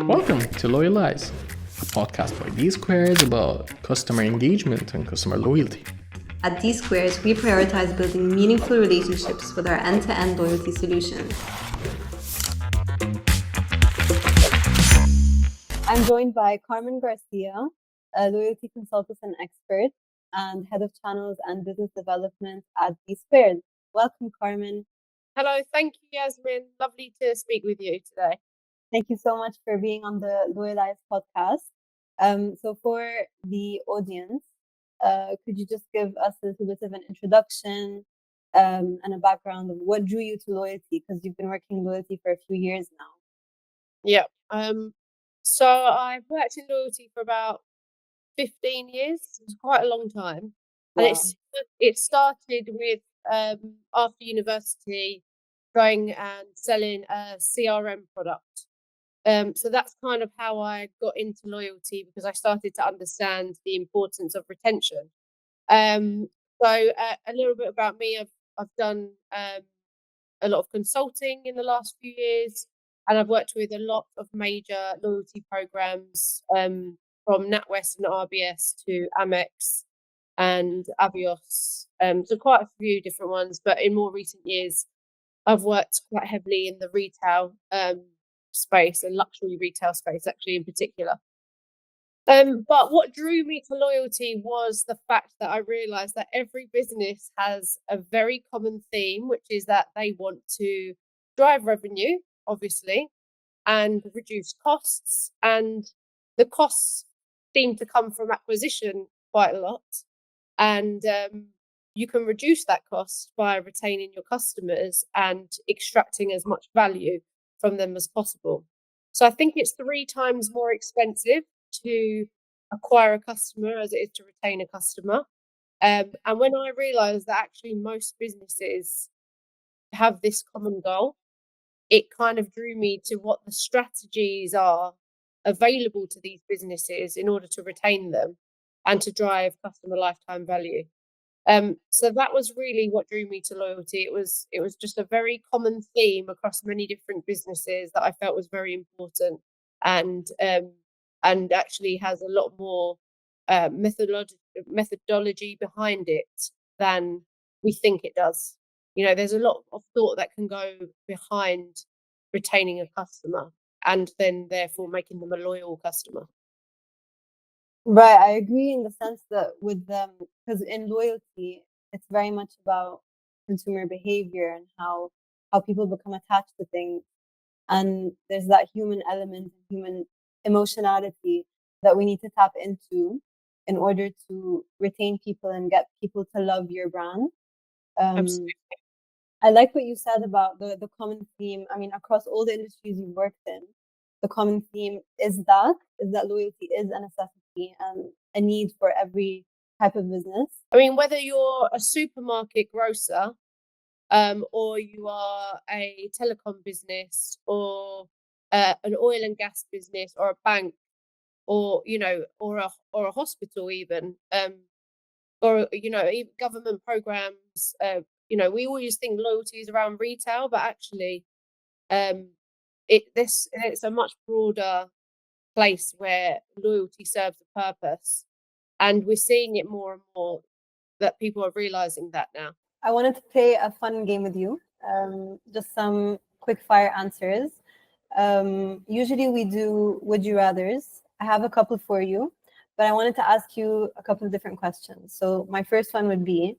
Welcome to Loyalize, a podcast by D Squares about customer engagement and customer loyalty. At D Squares, we prioritize building meaningful relationships with our end-to-end loyalty solutions. I'm joined by Carmen Garcia, a loyalty consultant and expert, and head of channels and business development at D Squares. Welcome, Carmen. Hello, thank you, Yasmin. Lovely to speak with you today. Thank you so much for being on the Loyalize podcast. So for the audience, could you just give us a little bit of an introduction and a background of what drew you to loyalty? Because you've been working in loyalty for a few years now. Yeah. So I've worked in loyalty for about 15 years. It's quite a long time. Wow. And it started with after university going and selling a CRM product. So that's kind of how I got into loyalty, because I started to understand the importance of retention. So a little bit about me. I've done a lot of consulting in the last few years, and I've worked with a lot of major loyalty programs, from NatWest and RBS to Amex and Avios. So quite a few different ones, but in more recent years, I've worked quite heavily in the retail space and luxury retail space, actually, in particular. But what drew me to loyalty was the fact that I realized that every business has a very common theme, which is that they want to drive revenue, obviously, and reduce costs. And the costs seem to come from acquisition quite a lot. And you can reduce that cost by retaining your customers and extracting as much value from them as possible. So I think it's 3 times more expensive to acquire a customer as it is to retain a customer. And when I realized that actually most businesses have this common goal, it kind of drew me to what the strategies are available to these businesses in order to retain them and to drive customer lifetime value. So that was really what drew me to loyalty. It was just a very common theme across many different businesses that I felt was very important, and actually has a lot more methodology behind it than we think it does. You know, there's a lot of thought that can go behind retaining a customer and then therefore making them a loyal customer. Right, I agree in the sense that with them, because in loyalty, it's very much about consumer behavior and how people become attached to things. And there's that human element, human emotionality that we need to tap into in order to retain people and get people to love your brand. Absolutely. I like what you said about the common theme. I mean, across all the industries you've worked in, the common theme is that loyalty is a necessity and a need for every type of business. I mean, whether you're a supermarket grocer, or you are a telecom business, or an oil and gas business, or a bank, or or a hospital even, or even government programs. We always think loyalty is around retail, but actually, it's a much broader place where loyalty serves a purpose, and we're seeing it more and more that people are realizing that now. I wanted to play a fun game with you, just some quick fire answers. Usually we do would you rathers. I have a couple for you, but I wanted to ask you a couple of different questions. So my first one would be,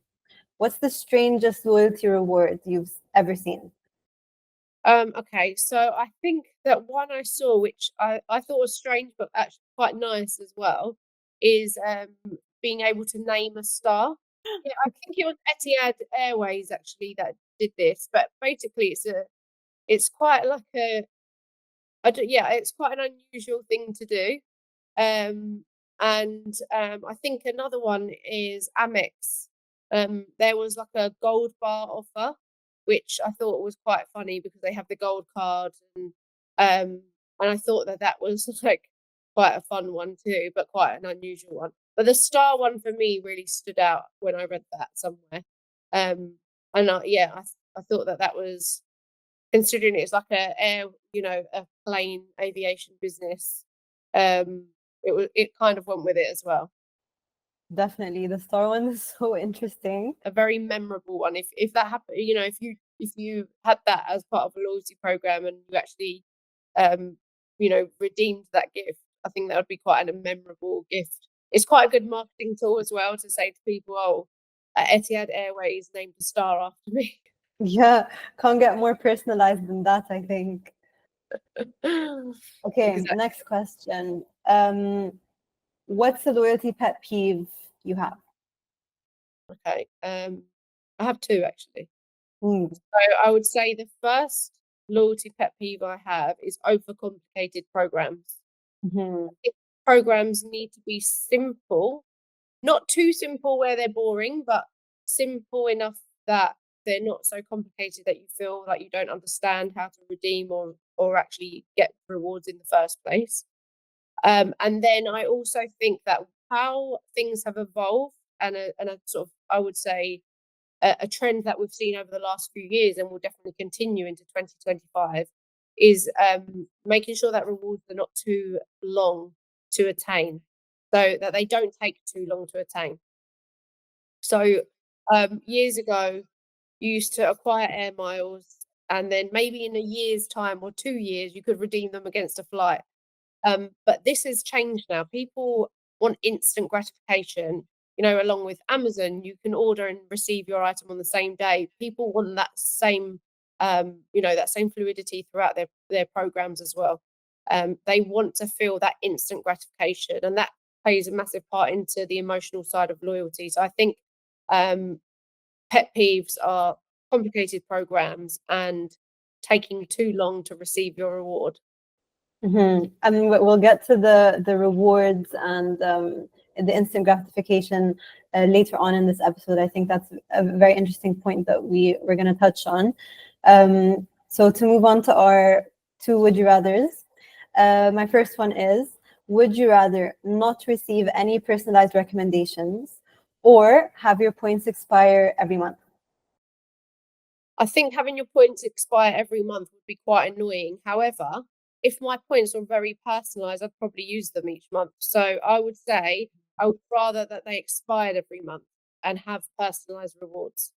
what's the strangest loyalty reward you've ever seen? Okay, so I think that one I saw, which I thought was strange but actually quite nice as well, is being able to name a star. Yeah, I think it was Etihad Airways actually that did this, but basically it's quite like it's quite an unusual thing to do. And I think another one is Amex. There was like a gold bar offer, which I thought was quite funny because they have the gold card, and I thought that was like quite a fun one too, but quite an unusual one. But the star one for me really stood out when I read that somewhere. And I thought that was considering it's like a plane aviation business, it kind of went with it as well. Definitely. The star one is so interesting. A very memorable one. If that happened, if you had that as part of a loyalty program and you actually redeemed that gift, I think that would be quite a memorable gift. It's quite a good marketing tool as well to say to people, "Oh, Etihad Airways named a star after me." Yeah, can't get more personalized than that, I think. Okay, Exactly. next question. What's the loyalty pet peeve you have? Okay. I have two actually. Mm. So I would say the first loyalty pet peeve I have is overcomplicated programs. Mhm. I think programs need to be simple, not too simple where they're boring, but simple enough that they're not so complicated that you feel like you don't understand how to redeem or actually get rewards in the first place. And then I also think that how things have evolved and a sort of, I would say, a trend that we've seen over the last few years and will definitely continue into 2025 is making sure that rewards are not too long to attain, so that they don't take too long to attain. So years ago, you used to acquire air miles, and then maybe in a year's time or 2 years, you could redeem them against a flight. But this has changed now. People want instant gratification. Along with Amazon, you can order and receive your item on the same day. People want that same, that same fluidity throughout their programs as well. They want to feel that instant gratification, and that plays a massive part into the emotional side of loyalty. So I think pet peeves are complicated programs and taking too long to receive your reward. Mm-hmm. I mean, we'll get to the rewards and the instant gratification later on in this episode. I think that's a very interesting point that we're going to touch on. So to move on to our two would you rathers, my first one is: would you rather not receive any personalized recommendations or have your points expire every month? I think having your points expire every month would be quite annoying. However, if my points were very personalized, I'd probably use them each month. So I would say I would rather that they expired every month and have personalized rewards.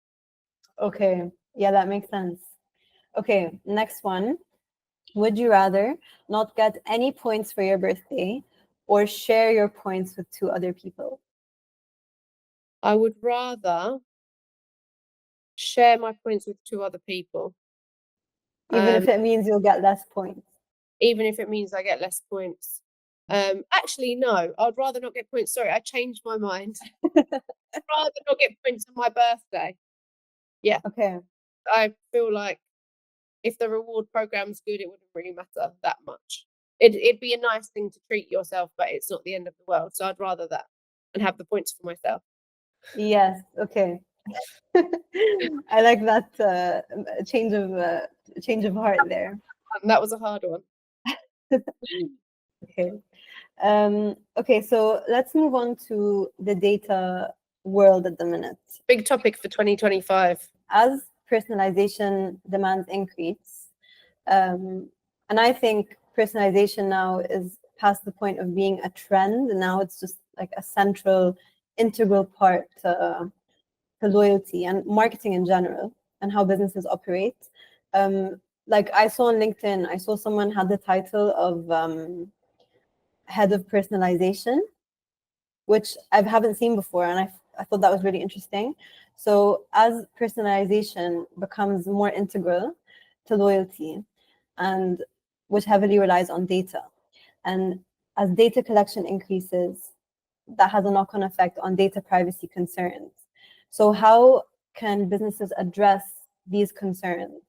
Okay, yeah, that makes sense. Okay, next one. Would you rather not get any points for your birthday or share your points with two other people? I would rather share my points with two other people, Even if it means you'll get less points. even if it means I get less points. Actually, no, I'd rather not get points. Sorry, I changed my mind. I'd rather not get points on my birthday. Yeah, Okay. I feel like if the reward program's good, it wouldn't really matter that much. It'd be a nice thing to treat yourself, but it's not the end of the world. So I'd rather that and have the points for myself. Yes, okay. I like that change of heart there. And that was a hard one. Okay. Okay, so let's move on to the data world at the minute. Big topic for 2025. As personalization demands increase, and I think personalization now is past the point of being a trend, and now it's just like a central, integral part to loyalty and marketing in general and how businesses operate. Like I saw on LinkedIn, I saw someone had the title of head of personalization, which I haven't seen before, and I thought that was really interesting. So as personalization becomes more integral to loyalty, and which heavily relies on data, and as data collection increases, that has a knock-on effect on data privacy concerns. So how can businesses address these concerns?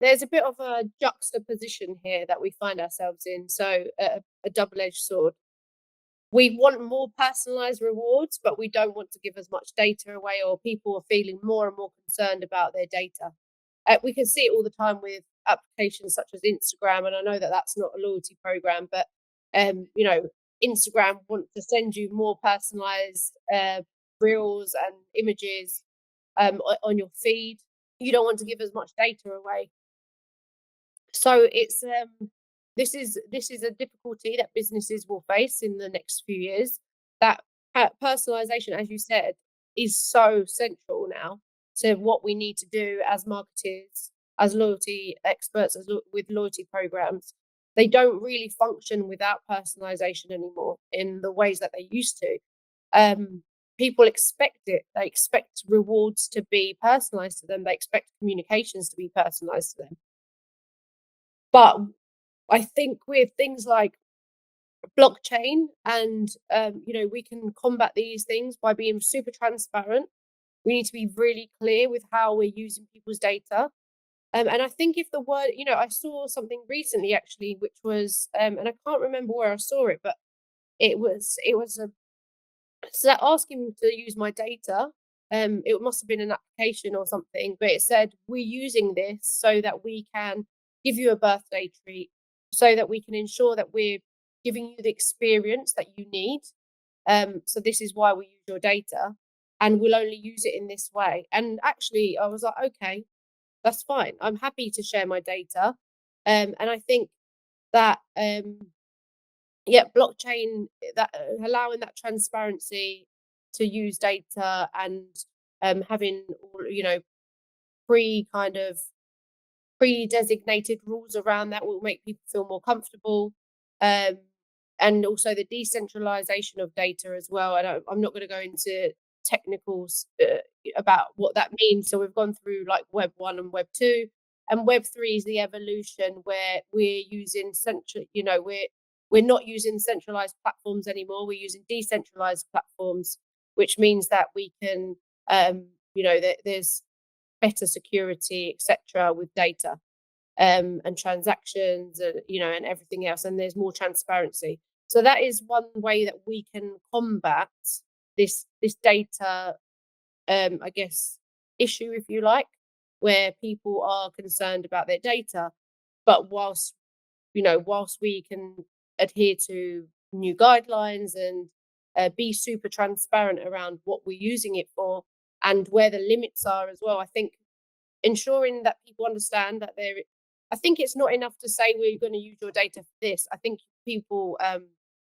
There's a bit of a juxtaposition here that we find ourselves in. So a double-edged sword. We want more personalized rewards, but we don't want to give as much data away, or people are feeling more and more concerned about their data. We can see it all the time with applications such as Instagram, and I know that that's not a loyalty program, but Instagram want to send you more personalized reels and images on your feed. You don't want to give as much data away. So it's this is a difficulty that businesses will face in the next few years. That personalization, as you said, is so central now to what we need to do as marketers, as loyalty experts, with loyalty programs. They don't really function without personalization anymore in the ways that they used to. People expect it. They expect rewards to be personalized to them. They expect communications to be personalized to them. But I think with things like blockchain and we can combat these things by being super transparent. We need to be really clear with how we're using people's data. And I think if the word, I saw something recently actually, which was, and I can't remember where I saw it, but it was a so asking to use my data. It must have been an application or something, but it said we're using this so that we can give you a birthday treat, so that we can ensure that we're giving you the experience that you need. So this is why we use your data, and we'll only use it in this way. And actually, I was like, okay, that's fine. I'm happy to share my data. And I think that blockchain, that allowing that transparency to use data, and having all, pre kind of pre-designated rules around that will make people feel more comfortable. And also the decentralization of data as well. I'm not going to go into technicals about what that means. So we've gone through like Web 1 and Web 2, and Web 3 is the evolution where we're using we're not using centralized platforms anymore. We're using decentralized platforms, which means that we can, there's better security, etc., with data and transactions, and everything else, and there's more transparency. So that is one way that we can combat this data, I guess, issue, if you like, where people are concerned about their data, but whilst we can adhere to new guidelines and be super transparent around what we're using it for and where the limits are as well. I think ensuring that people understand that I think it's not enough to say we're going to use your data for this. I think people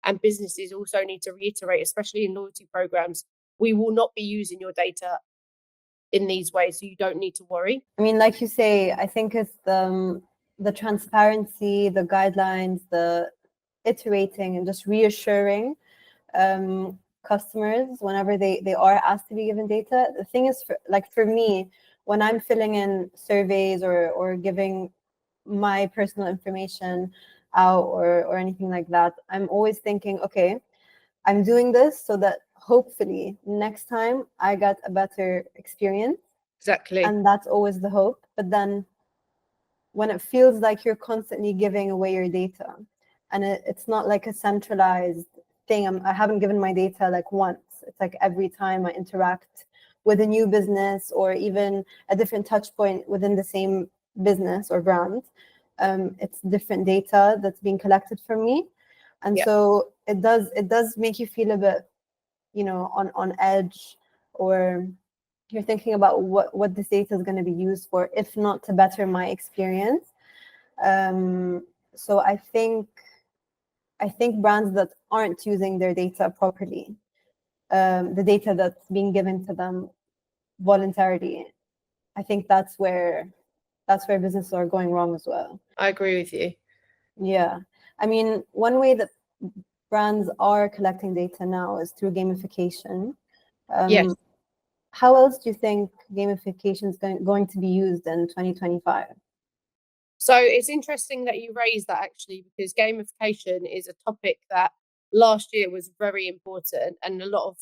and businesses also need to reiterate, especially in loyalty programs, we will not be using your data in these ways, so you don't need to worry. I mean, like you say, I think it's the transparency, the guidelines, the iterating, and just reassuring customers whenever they are asked to be given data. The thing is, for me, when I'm filling in surveys or giving my personal information out or anything like that, I'm always thinking, okay, I'm doing this so that hopefully next time I get a better experience. Exactly. And that's always the hope. But then when it feels like you're constantly giving away your data, and it's not like a centralized thing, I haven't given my data like once. It's like every time I interact with a new business or even a different touch point within the same business or brand, it's different data that's being collected from me. And so it does make you feel a bit, on edge, or you're thinking about what this data is going to be used for, if not to better my experience. So I think brands that aren't using their data properly, the data that's being given to them voluntarily, I think that's where businesses are going wrong as well. I agree with you. Yeah. I mean, one way that brands are collecting data now is through gamification. Yes. How else do you think gamification is going to be used in 2025? So it's interesting that you raised that, actually, because gamification is a topic that last year was very important, and a lot of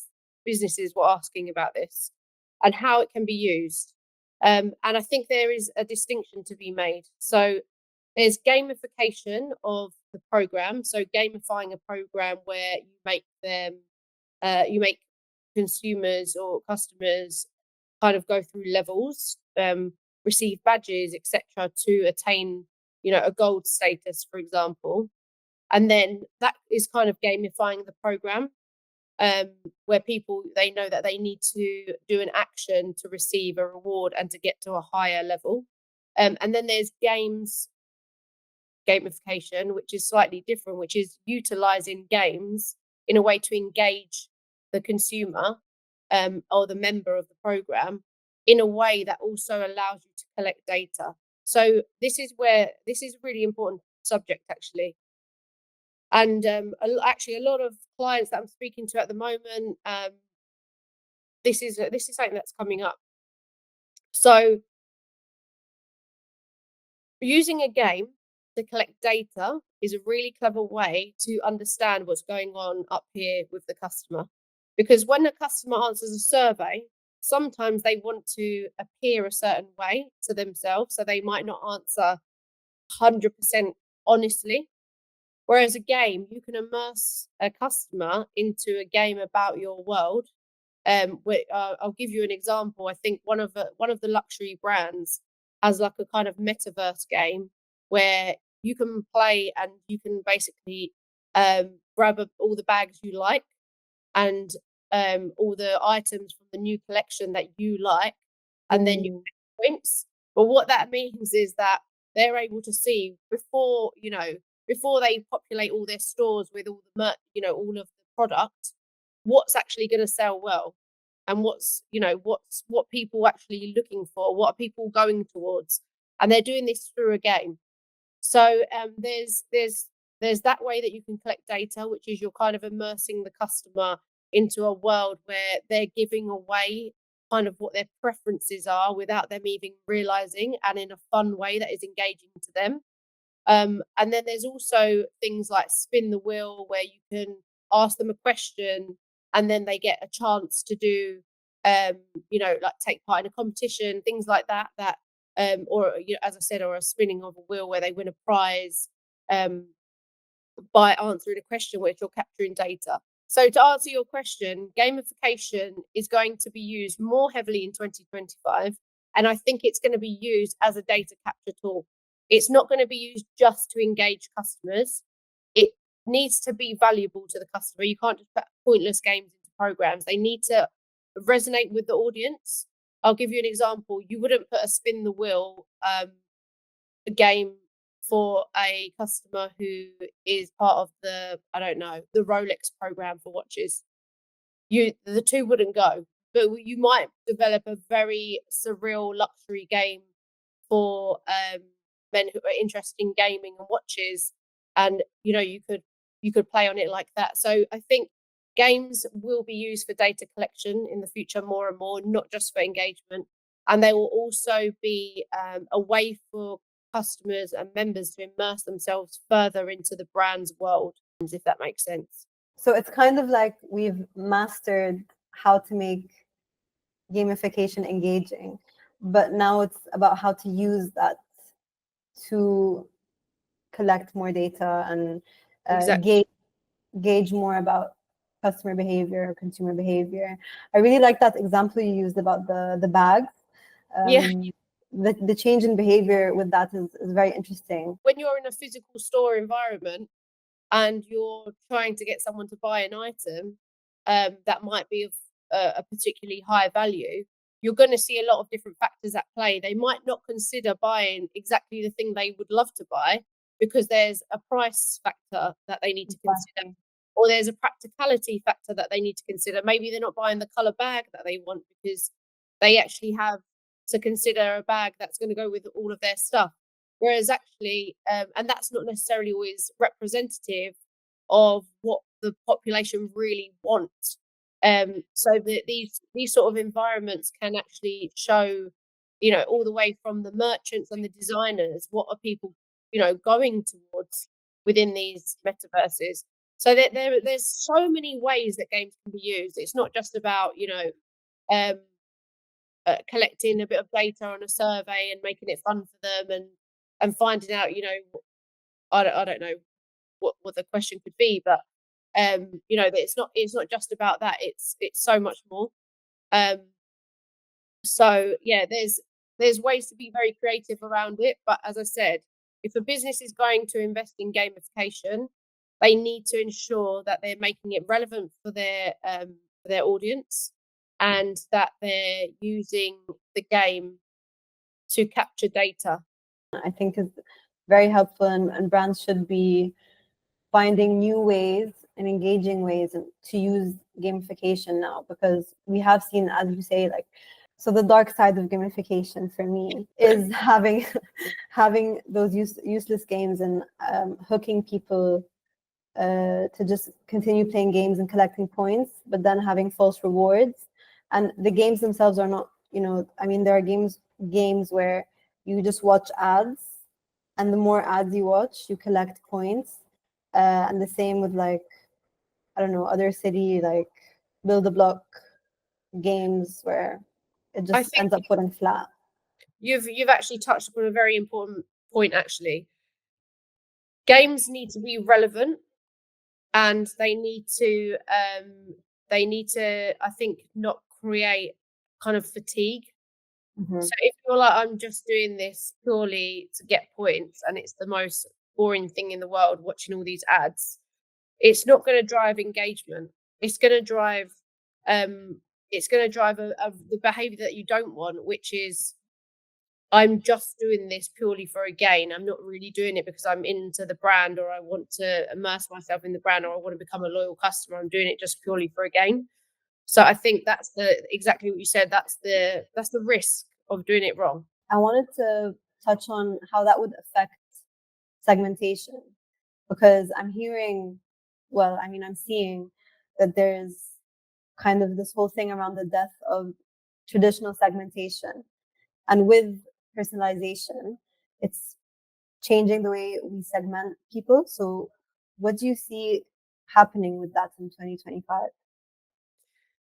businesses were asking about this and how it can be used. And I think there is a distinction to be made. So there's gamification of the program. So gamifying a program where you make consumers or customers kind of go through levels, receive badges, etc., to attain, a gold status, for example. And then that is kind of gamifying the program, where people, they know that they need to do an action to receive a reward and to get to a higher level. And then there's games gamification, which is slightly different, which is utilizing games in a way to engage the consumer or the member of the program in a way that also allows you to collect data. So this is a really important subject, actually. And actually, a lot of clients that I'm speaking to at the moment, this is something that's coming up. So using a game to collect data is a really clever way to understand what's going on up here with the customer. Because when a customer answers a survey, sometimes they want to appear a certain way to themselves, so they might not answer 100% honestly. Whereas a game, you can immerse a customer into a game about your world. I'll give you an example. I think one of the luxury brands has like a kind of metaverse game where you can play and you can basically grab all the bags you like and all the items from the new collection that you like, and then you get points. But what that means is that they're able to see before they populate all their stores with all the all of the product, what's actually going to sell well, and what's what people actually looking for, what are people going towards, and they're doing this through a game. So there's that way that you can collect data, which is you're kind of immersing the customer into a world where they're giving away kind of what their preferences are without them even realizing, and in a fun way that is engaging to them. And then there's also things like spin the wheel, where you can ask them a question and then they get a chance to do, like take part in a competition, things like that. Or as I said, or a spinning of a wheel where they win a prize by answering a question which you're capturing data. So to answer your question, gamification is going to be used more heavily in 2025, and I think it's going to be used as a data capture tool. It's not going to be used just to engage customers. It needs to be valuable to the customer. You can't just put pointless games into programs. They need to resonate with the audience. I'll give you an example. You wouldn't put a spin the wheel game for a customer who is part of the Rolex program for watches. The two wouldn't go, but you might develop a very surreal luxury game for men who are interested in gaming and watches, and you could play on it like that. So I think games will be used for data collection in the future more and more, not just for engagement, and they will also be a way for customers and members to immerse themselves further into the brand's world, if that makes sense. So it's kind of like we've mastered how to make gamification engaging, but now it's about how to use that to collect more data and Exactly. gauge more about customer behavior, consumer behavior. I really like that example you used about the bags. Yeah. The change in behavior with that is very interesting. When you're in a physical store environment and you're trying to get someone to buy an item that might be of a particularly high value, you're going to see a lot of different factors at play. They might not consider buying exactly the thing they would love to buy because there's a price factor that they need to consider, or there's a practicality factor that they need to consider. Maybe they're not buying the color bag that they want because they actually have to consider a bag that's going to go with all of their stuff. Whereas actually, and that's not necessarily always representative of what the population really wants. So that these sort of environments can actually show, all the way from the merchants and the designers, what are people, going towards within these metaverses. So that there's so many ways that games can be used. It's not just about, collecting a bit of data on a survey and making it fun for them and finding out, I don't know what the question could be, but that it's not just about that. It's so much more. So yeah, there's ways to be very creative around it. But as I said, if a business is going to invest in gamification, they need to ensure that they're making it relevant for their audience, and that they're using the game to capture data. I think is very helpful, and brands should be finding new ways and engaging ways to use gamification now, because we have seen, as you say, like, so the dark side of gamification for me is having those useless games and hooking people to just continue playing games and collecting points, but then having false rewards. And the games themselves are not, I mean, there are games where you just watch ads, and the more ads you watch, you collect points. And the same with, like, I don't know, other city, like, build a block games where it I just think ends up putting flat. you've actually touched upon a very important point, actually. Games need to be relevant, and they need to I think not create kind of fatigue. Mhm. So if you're like, I'm just doing this purely to get points and it's the most boring thing in the world watching all these ads, it's not going to drive engagement. It's going to drive the behavior that you don't want, which is, I'm just doing this purely for a gain. I'm not really doing it because I'm into the brand, or I want to immerse myself in the brand, or I want to become a loyal customer. I'm doing it just purely for a gain. So I think that's exactly what you said. That's the risk of doing it wrong. I wanted to touch on how that would affect segmentation, because I'm seeing that there's kind of this whole thing around the death of traditional segmentation. And with personalization, it's changing the way we segment people. So what do you see happening with that in 2025?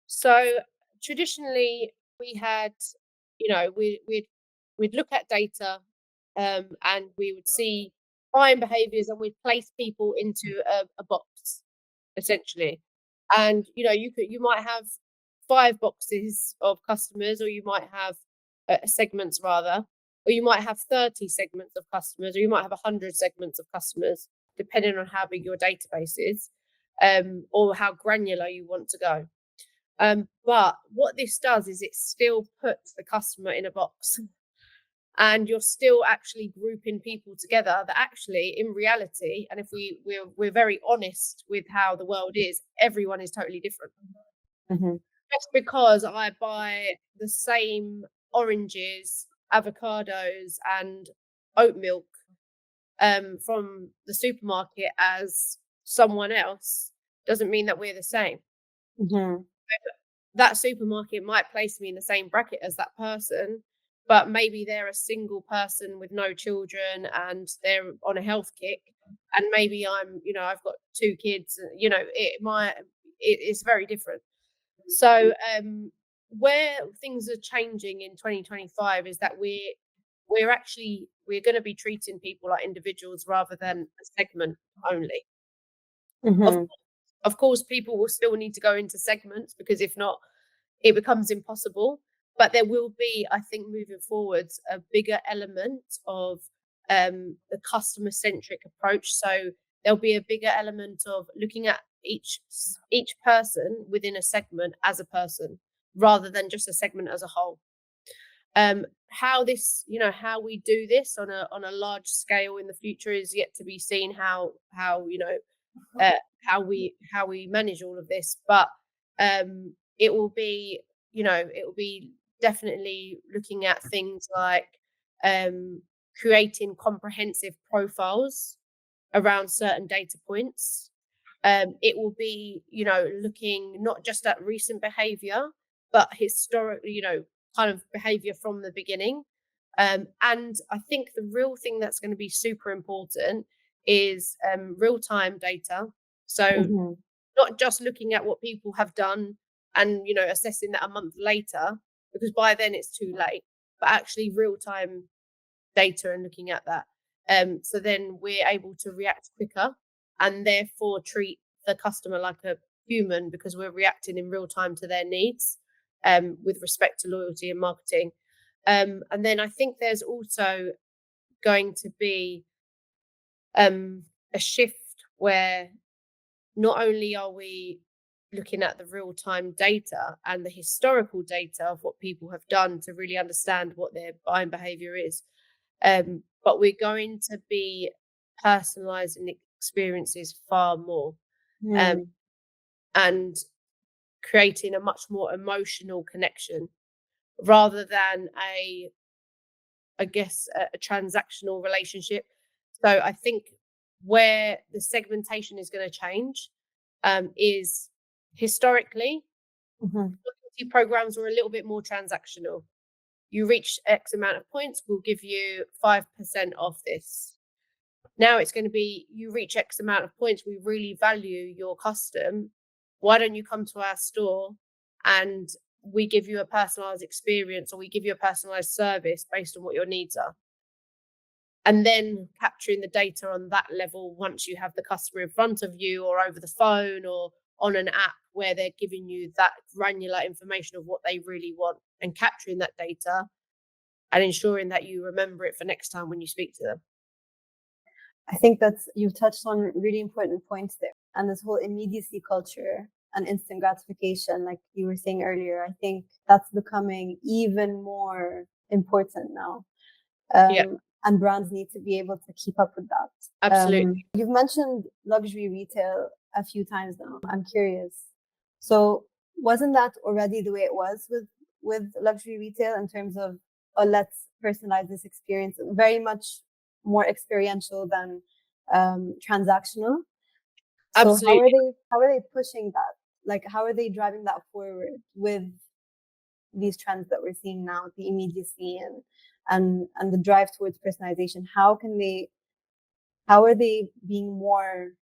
So traditionally, we had, we'd look at data, and we would see buying behaviors, and we'd place people into a box, essentially. And you might have 5 boxes of customers, or you might have segments rather, or you might have 30 segments of customers, or you might have 100 segments of customers, depending on how big your database is, or how granular you want to go. But what this does is it still puts the customer in a box, and you're still actually grouping people together that actually, in reality, and if we're very honest with how the world is, everyone is totally different. Mhm. Just because I buy the same oranges, avocados, and oat milk from the supermarket as someone else doesn't mean that we're the same. Mhm. That supermarket might place me in the same bracket as that person, but maybe they're a single person with no children and they're on a health kick, and maybe I've got 2 kids. It's very different. So where things are changing in 2025 is that we're going to be treating people like individuals rather than a segment only. Of Mhm. of course, people will still need to go into segments, because if not, it becomes impossible. But there will be, I think, moving forwards, a bigger element of the customer-centric approach. So there'll be a bigger element of looking at each person within a segment as a person, rather than just a segment as a whole. How we do this on a large scale in the future is yet to be seen. How we manage all of this, but it will be definitely looking at things like creating comprehensive profiles around certain data points. It will be looking not just at recent behavior, but historically, kind of behavior from the beginning. And I think the real thing that's going to be super important is real-time data. So Mhm. not just looking at what people have done and assessing that a month later, because by then it's too late, but actually real-time data and looking at that. So then we're able to react quicker, and therefore treat the customer like a human, because we're reacting in real time to their needs, with respect to loyalty and marketing. And then I think there's also going to be a shift where not only are we looking at the real time data and the historical data of what people have done to really understand what their buying behavior is, but we're going to be personalizing experiences far more, Hmm. and creating a much more emotional connection rather than a transactional relationship. So I think where the segmentation is going to change is historically Hmm. loyalty programs were a little bit more transactional. You reach X amount of points, we'll give you 5% off this. Now it's going to be, you reach X amount of points, we really value your custom. Why don't you come to our store and we give you a personalized experience, or we give you a personalized service based on what your needs are? And then capturing the data on that level once you have the customer in front of you, or over the phone, or on an app where they're giving you that granular information of what they really want, and capturing that data and ensuring that you remember it for next time when you speak to them. I think you've touched on really important points there. And this whole immediacy culture and instant gratification, like you were saying earlier, I think that's becoming even more important now. Yeah, And brands need to be able to keep up with that. absolutely. You've mentioned luxury retail a few times now. I'm curious. So wasn't that already the way it was with luxury retail in terms of, oh, let's personalize this experience, very much more experiential than transactional? So Absolutely. how are they pushing that? Like, how are they driving that forward with these trends that we're seeing now, the immediacy and the drive towards personalization? How are they being more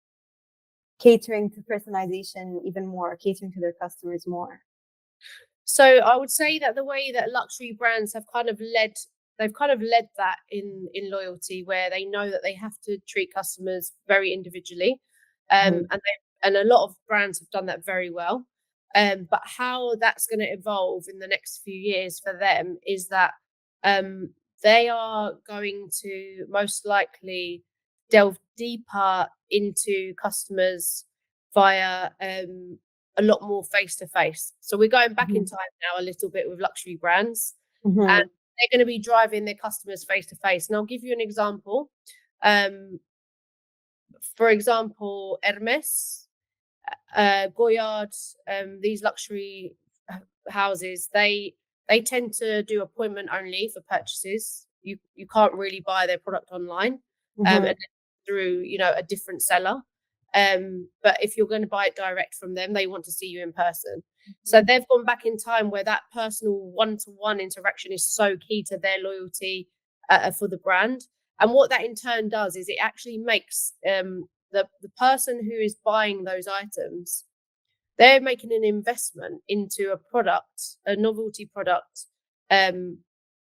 catering to personalization even more, catering to their customers more? So I would say that the way that luxury brands have they've kind of led that in loyalty, where they know that they have to treat customers very individually, Mhm. and a lot of brands have done that very well. But how that's going to evolve in the next few years for them is that um, they are going to most likely delve deeper into customers via a lot more face to face. So we're going back in Mhm. time now a little bit with luxury brands, and Mhm. they're going to be driving their customers face to face. And I'll give you an example. Um, for example, Hermes, Goyard, these luxury houses, they tend to do appointment only for purchases. You can't really buy their product online, Mhm. and through a different seller. But if you're going to buy it direct from them, they want to see you in person. So they've gone back in time where that personal one-to-one interaction is so key to their loyalty for the brand. And what that in turn does is it actually makes the person who is buying those items, they're making an investment into a product, a novelty product, um,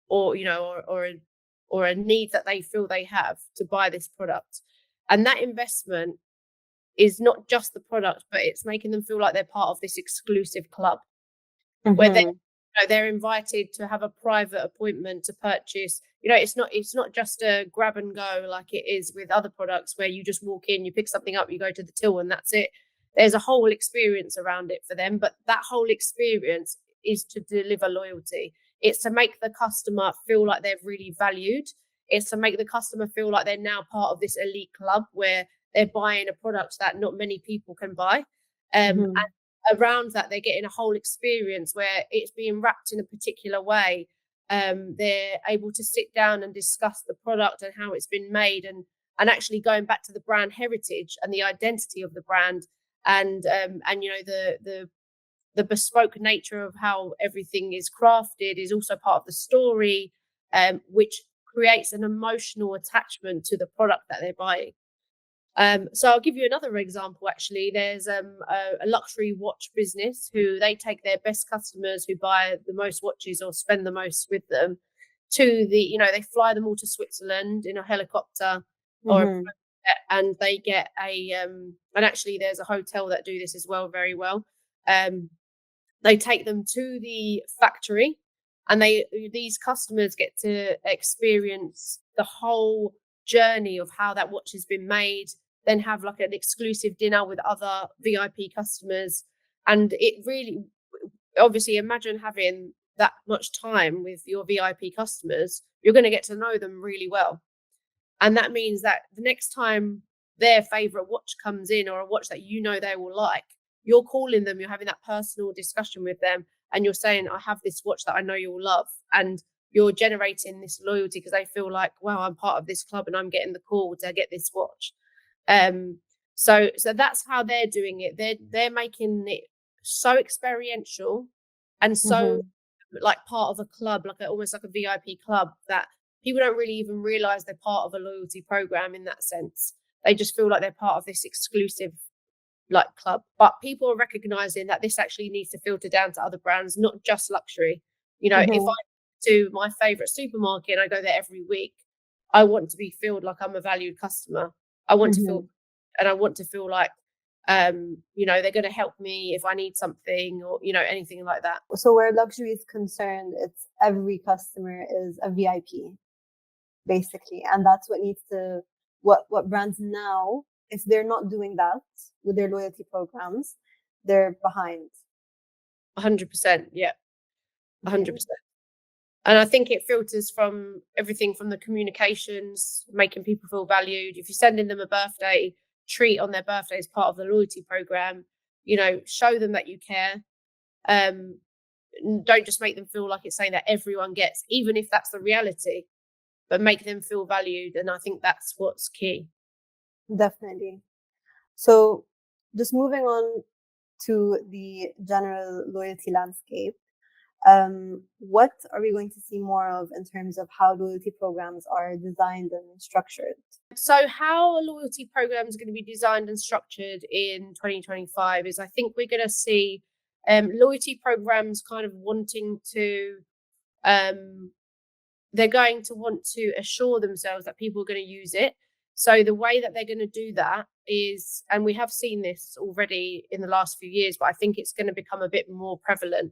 or a need that they feel they have to buy this product. And that investment is not just the product, but it's making them feel like they're part of this exclusive club where Mhm. they're invited to have a private appointment to purchase. It's not just a grab and go like it is with other products where you just walk in, you pick something up, you go to the till, and that's it. There's a whole experience around it for them, but that whole experience is to deliver loyalty. It's to make the customer feel like they're really valued. It's to make the customer feel like they're now part of this elite club where they're buying a product that not many people can buy. And Mhm. around that, they're getting a whole experience where it's being wrapped in a particular way. They're able to sit down and discuss the product and how it's been made, and actually going back to the brand heritage and the identity of the brand, and the bespoke nature of how everything is crafted is also part of the story, which creates an emotional attachment to the product that they're buying. So I'll give you another example. Actually, there's a luxury watch business who they take their best customers who buy the most watches or spend the most with them to they fly them all to Switzerland in a helicopter or a Mhm. and they get and actually there's a hotel that do this as well very well. They take them to the factory, and these customers get to experience the whole journey of how that watch has been made, then have like an exclusive dinner with other VIP customers. And it really, obviously, imagine having that much time with your VIP customers, you're going to get to know them really well. And that means that the next time their favorite watch comes in, or a watch that you know they will like, you're calling them, you're having that personal discussion with them, and you're saying, I have this watch that I know you'll love. And you're generating this loyalty because they feel like, wow, I'm part of this club and I'm getting the call to get this watch. So that's how they're doing it. They're making it so experiential and so like part of a club, like almost like a VIP club, that people don't really even realize they're part of a loyalty program in that sense. They just feel like they're part of this exclusive like club. But people are recognizing that this actually needs to filter down to other brands, not just luxury. You know, if I to my favorite supermarket and I go there every week, I want to be feel like I'm a valued customer. I want to feel, and I want to feel like you know, they're going to help me if I need something, or, you know, anything like that. So where luxury is concerned, it's every customer is a VIP, basically. And that's what needs to, what brands now, if they're not doing that with their loyalty programs, they're behind. 100%. Yeah. 100%. And I think it filters from everything from the communications, making people feel valued. If you're sending them a birthday treat on their birthday as part of the loyalty program, you know, show them that you care. Don't just make them feel like it's saying that everyone gets, even if that's the reality, but make them feel valued. And I think that's what's key. Definitely. So just moving on to the general loyalty landscape, what are we going to see more of in terms of how loyalty programs are designed and structured? So how a loyalty program is going to be designed and structured in 2025 is, I think we're going to see loyalty programs kind of wanting to, they're going to want to assure themselves that people are going to use it. So the way that they're going to do that is, and we have seen this already in the last few years, but I think it's going to become a bit more prevalent,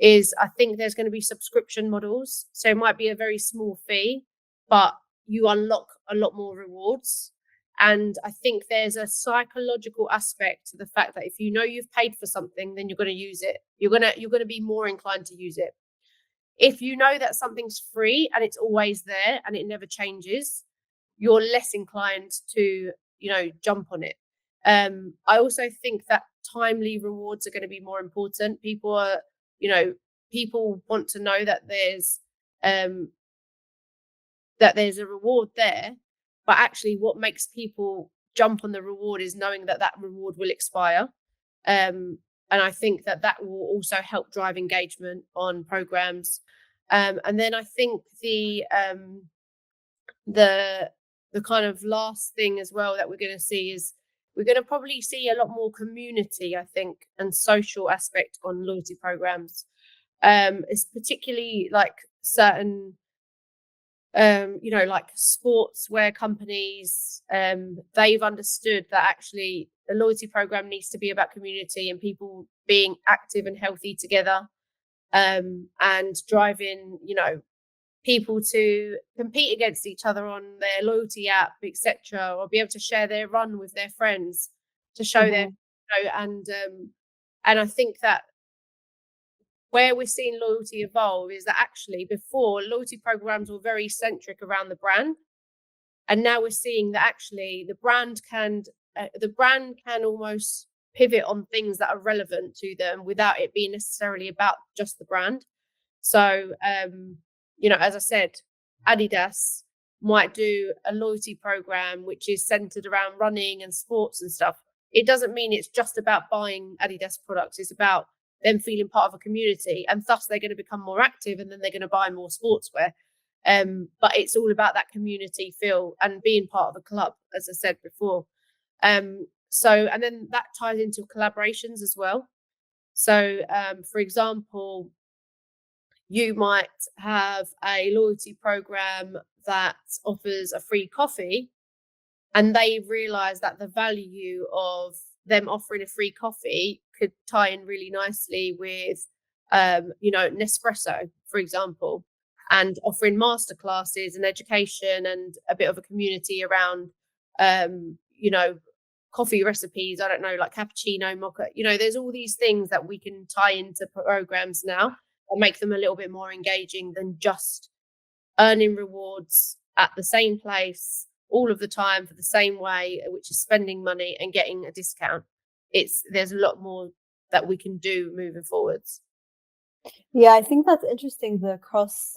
is I think there's going to be subscription models. So it might be a very small fee, but you unlock a lot more rewards. And I think there's a psychological aspect to the fact that if you know you've paid for something, then you're going to use it. You're going to be more inclined to use it. If you know that something's free and it's always there and it never changes, you're less inclined to, you know, jump on it. I also think that timely rewards are going to be more important. People are, you know, people want to know that there's a reward there, but actually what makes people jump on the reward is knowing that that reward will expire. And I think that that will also help drive engagement on programs. And then I think the kind of last thing as well that we're going to see is we're going to probably see a lot more community, I think, and social aspect on loyalty programs. It's particularly like certain, you know, like sportswear companies, they've understood that actually the loyalty program needs to be about community and people being active and healthy together, and driving, you know, people to compete against each other on their loyalty app, etc., or be able to share their run with their friends to show their, you know, and I think that where we're seeing loyalty evolve is that actually before, loyalty programs were very centric around the brand, and now we're seeing that actually the brand can almost pivot on things that are relevant to them without it being necessarily about just the brand. So you know, as I said, Adidas might do a loyalty program which is centered around running and sports and stuff. It doesn't mean it's just about buying Adidas products. It's about them feeling part of a community, and thus they're going to become more active, and then they're going to buy more sportswear. But it's all about that community feel and being part of a club, as I said before. So, and then that ties into collaborations as well. So, for example, you might have a loyalty program that offers a free coffee, and they realize that the value of them offering a free coffee could tie in really nicely with, you know, Nespresso, for example, and offering masterclasses and education and a bit of a community around, you know, coffee recipes. I don't know, like cappuccino, mocha. You know, there's all these things that we can tie into programs now and make them a little bit more engaging than just earning rewards at the same place all of the time for the same way, which is spending money and getting a discount. There's a lot more that we can do moving forwards. Yeah, I think that's interesting, the cross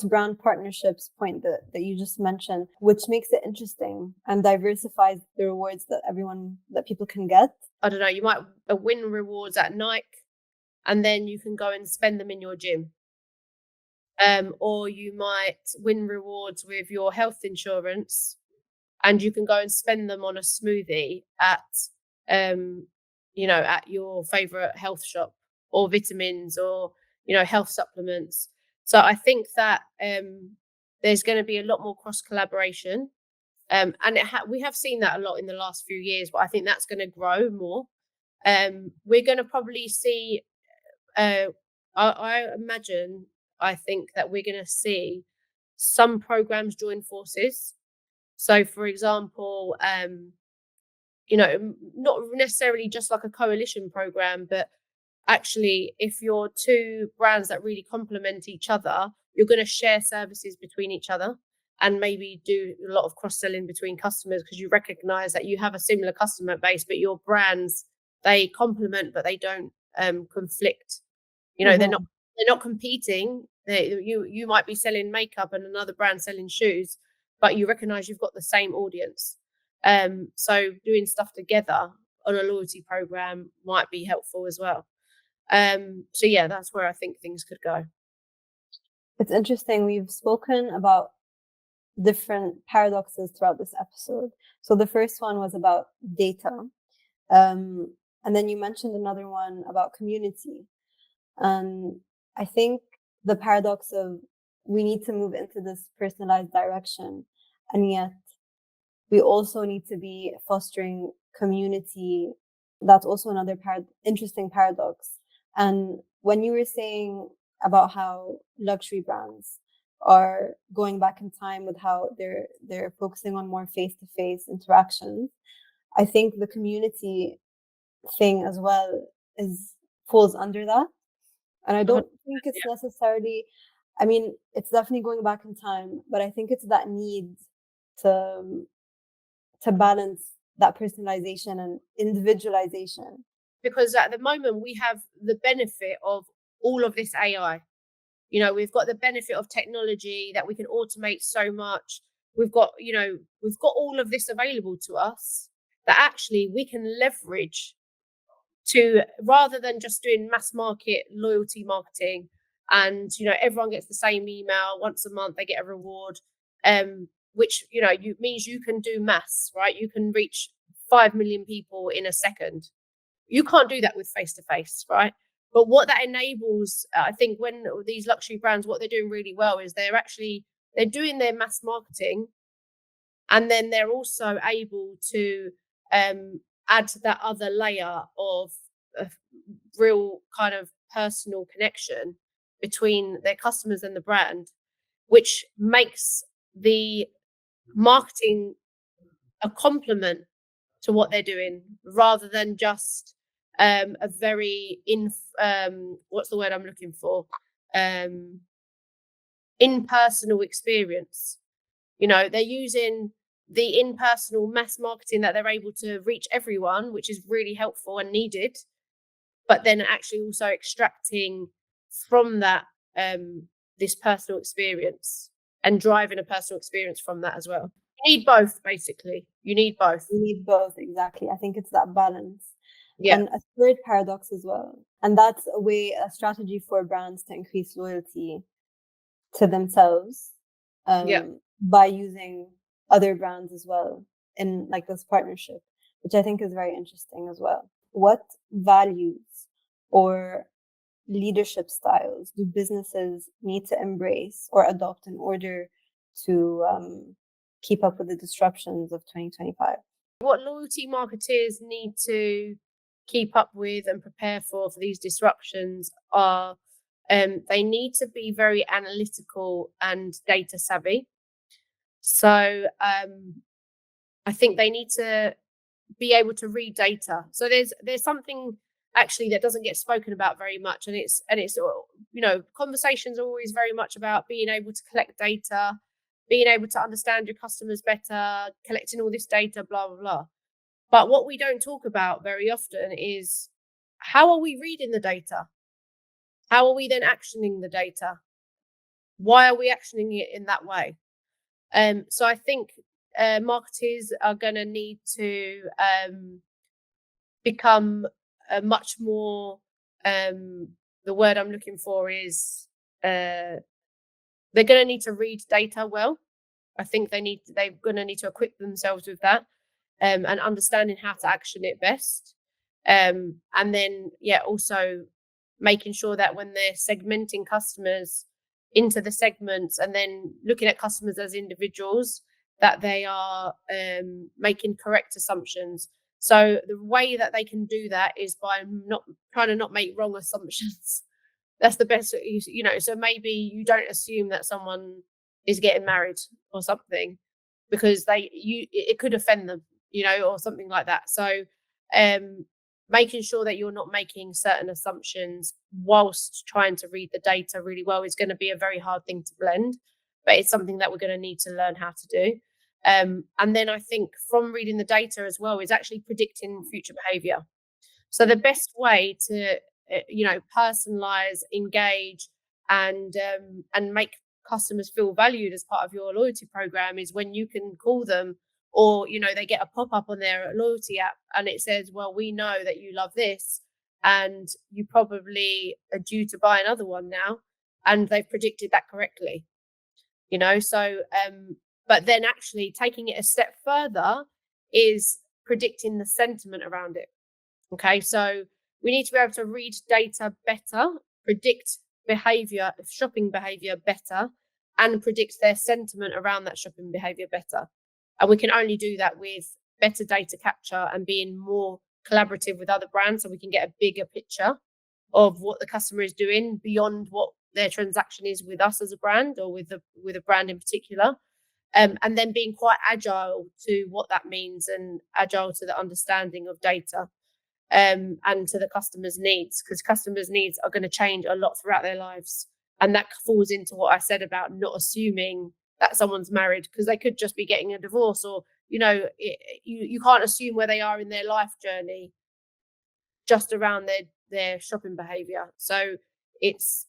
brand partnerships point that you just mentioned, which makes it interesting and diversifies the rewards that people can get. I don't know, you might win rewards at Nike and then you can go and spend them in your gym. Or you might win rewards with your health insurance and you can go and spend them on a smoothie at at your favorite health shop, or vitamins, or health supplements. So I think that there's going to be a lot more cross collaboration, and we have seen that a lot in the last few years, but I think that's going to grow more. We're going to probably see I think that we're going to see some programs join forces. So, for example, not necessarily just like a coalition program, but actually, if you're two brands that really complement each other, you're going to share services between each other and maybe do a lot of cross-selling between customers, because you recognize that you have a similar customer base, but your brands, they complement, but they don't conflict. They're not competing. You might be selling makeup and another brand selling shoes, but you recognize you've got the same audience. So doing stuff together on a loyalty program might be helpful as well. So yeah, that's where I think things could go. It's interesting. We've spoken about different paradoxes throughout this episode. So the first one was about data. And then you mentioned another one about community. And I think the paradox of we need to move into this personalized direction, and yet we also need to be fostering community. That's also another interesting paradox. And when you were saying about how luxury brands are going back in time with how they're focusing on more face-to-face interactions, I think the community thing as well falls under that. And I don't think it's necessarily, I mean, it's definitely going back in time, but I think it's that need to balance that personalization and individualization. Because at the moment we have the benefit of all of this AI. We've got the benefit of technology that we can automate so much. We've got all of this available to us that actually we can leverage to, rather than just doing mass market loyalty marketing and everyone gets the same email once a month, they get a reward, which means you can do mass, right? You can reach 5 million people in a second. You can't do that with face-to-face, right? But what that enables, I think, when these luxury brands, what they're doing really well is they're doing their mass marketing, and then they're also able to add that other layer of real kind of personal connection between their customers and the brand, which makes the marketing a complement to what they're doing, rather than just a very what's the word I'm looking for? Impersonal experience. They're using the impersonal mass marketing that they're able to reach everyone, which is really helpful and needed, but then actually also extracting from that this personal experience and driving a personal experience from that as well. You need both, basically. You need both. You need both, exactly. I think it's that balance. Yeah. And a third paradox as well, and that's a strategy for brands to increase loyalty to themselves by using other brands as well in like this partnership, which I think is very interesting as well. What values or leadership styles do businesses need to embrace or adopt in order to keep up with the disruptions of 2025? What loyalty marketers need to keep up with and prepare for these disruptions are they need to be very analytical and data savvy. So I think they need to be able to read data. So there's something actually that doesn't get spoken about very much, and it's conversations are always very much about being able to collect data being able to understand your customers better, collecting all this data, blah, blah, blah. But what we don't talk about very often is, how are we reading the data? How are we then actioning the data? Why are we actioning it in that way? So I think marketers are going to need to become a much more, the word I'm looking for is, they're going to need to read data well. I think they're going to need to equip themselves with that, and understanding how to action it best. And then, also making sure that when they're segmenting customers into the segments and then looking at customers as individuals, that they are making correct assumptions. So the way that they can do that is by not trying to not make wrong assumptions. That's the best, so maybe you don't assume that someone is getting married or something, because it could offend them, or something like that. So making sure that you're not making certain assumptions whilst trying to read the data really well is going to be a very hard thing to blend, but it's something that we're going to need to learn how to do. And then I think from reading the data as well is actually predicting future behavior. So the best way to personalize, engage, and make customers feel valued as part of your loyalty program is when you can call them, or they get a pop-up on their loyalty app and it says, well, we know that you love this and you probably are due to buy another one now, and they've predicted that correctly. So but then actually taking it a step further is predicting the sentiment around it. Okay, so we need to be able to read data better, predict behavior, shopping behavior better, and predict their sentiment around that shopping behavior better. And we can only do that with better data capture and being more collaborative with other brands, so we can get a bigger picture of what the customer is doing beyond what their transaction is with us as a brand, or with a brand in particular. And then being quite agile to what that means, and agile to the understanding of data. And to the customer's needs, because customers' needs are going to change a lot throughout their lives. And that falls into what I said about not assuming that someone's married, because they could just be getting a divorce, or, you can't assume where they are in their life journey just around their shopping behavior. So it's,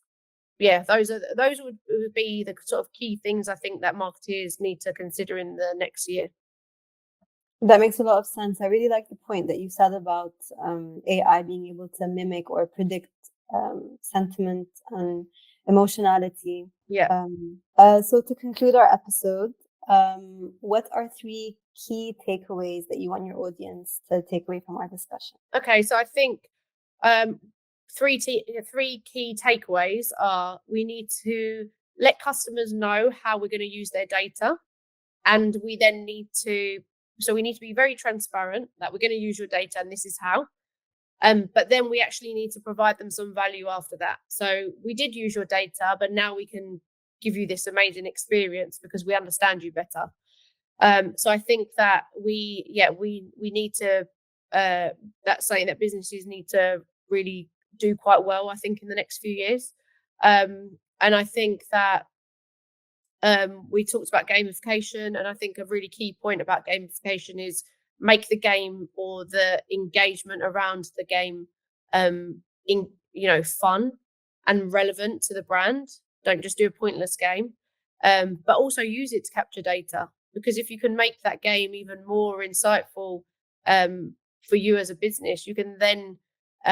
those would be the sort of key things I think that marketers need to consider in the next year. That makes a lot of sense. I really like the point that you said about AI being able to mimic or predict sentiment and emotionality. Yeah. So to conclude our episode, what are 3 key takeaways that you want your audience to take away from our discussion? Okay, so I think 3 key takeaways are: we need to let customers know how we're going to use their data, and we then need to be very transparent that we're going to use your data and this is how. But then we actually need to provide them some value after that. So we did use your data, but now we can give you this amazing experience because we understand you better. So I think that we need to, that's something that businesses need to really do quite well, I think, in the next few years. And I think that we talked about gamification, and I think a really key point about gamification is make the game or the engagement around the game fun and relevant to the brand. Don't just do a pointless game, but also use it to capture data, because if you can make that game even more insightful for you as a business, you can then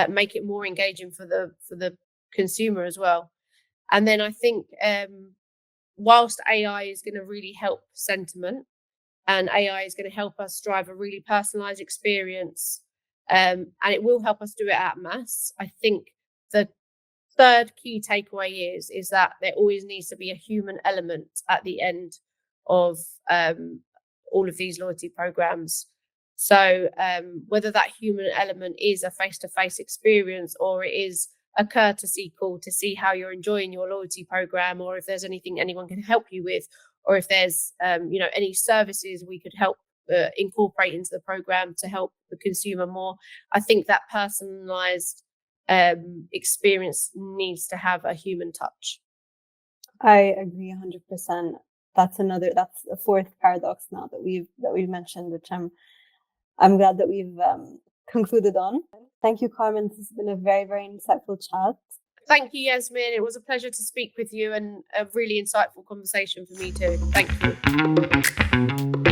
make it more engaging for the consumer as well. And then I think whilst AI is going to really help sentiment, and AI is going to help us drive a really personalized experience, and it will help us do it at mass, I think the third key takeaway is that there always needs to be a human element at the end of all of these loyalty programs. So whether that human element is a face-to-face experience, or it is a courtesy call to see how you're enjoying your loyalty program, or if there's anything anyone can help you with, or if there's any services we could help incorporate into the program to help the consumer more. I think that personalized experience needs to have a human touch. I agree 100%. that's a fourth paradox now that we've mentioned, which I'm glad that we've concluded on. Thank you, Carmen. This has been a very, very insightful chat. Thank you, Yasmin. It was a pleasure to speak with you and a really insightful conversation for me too. Thank you.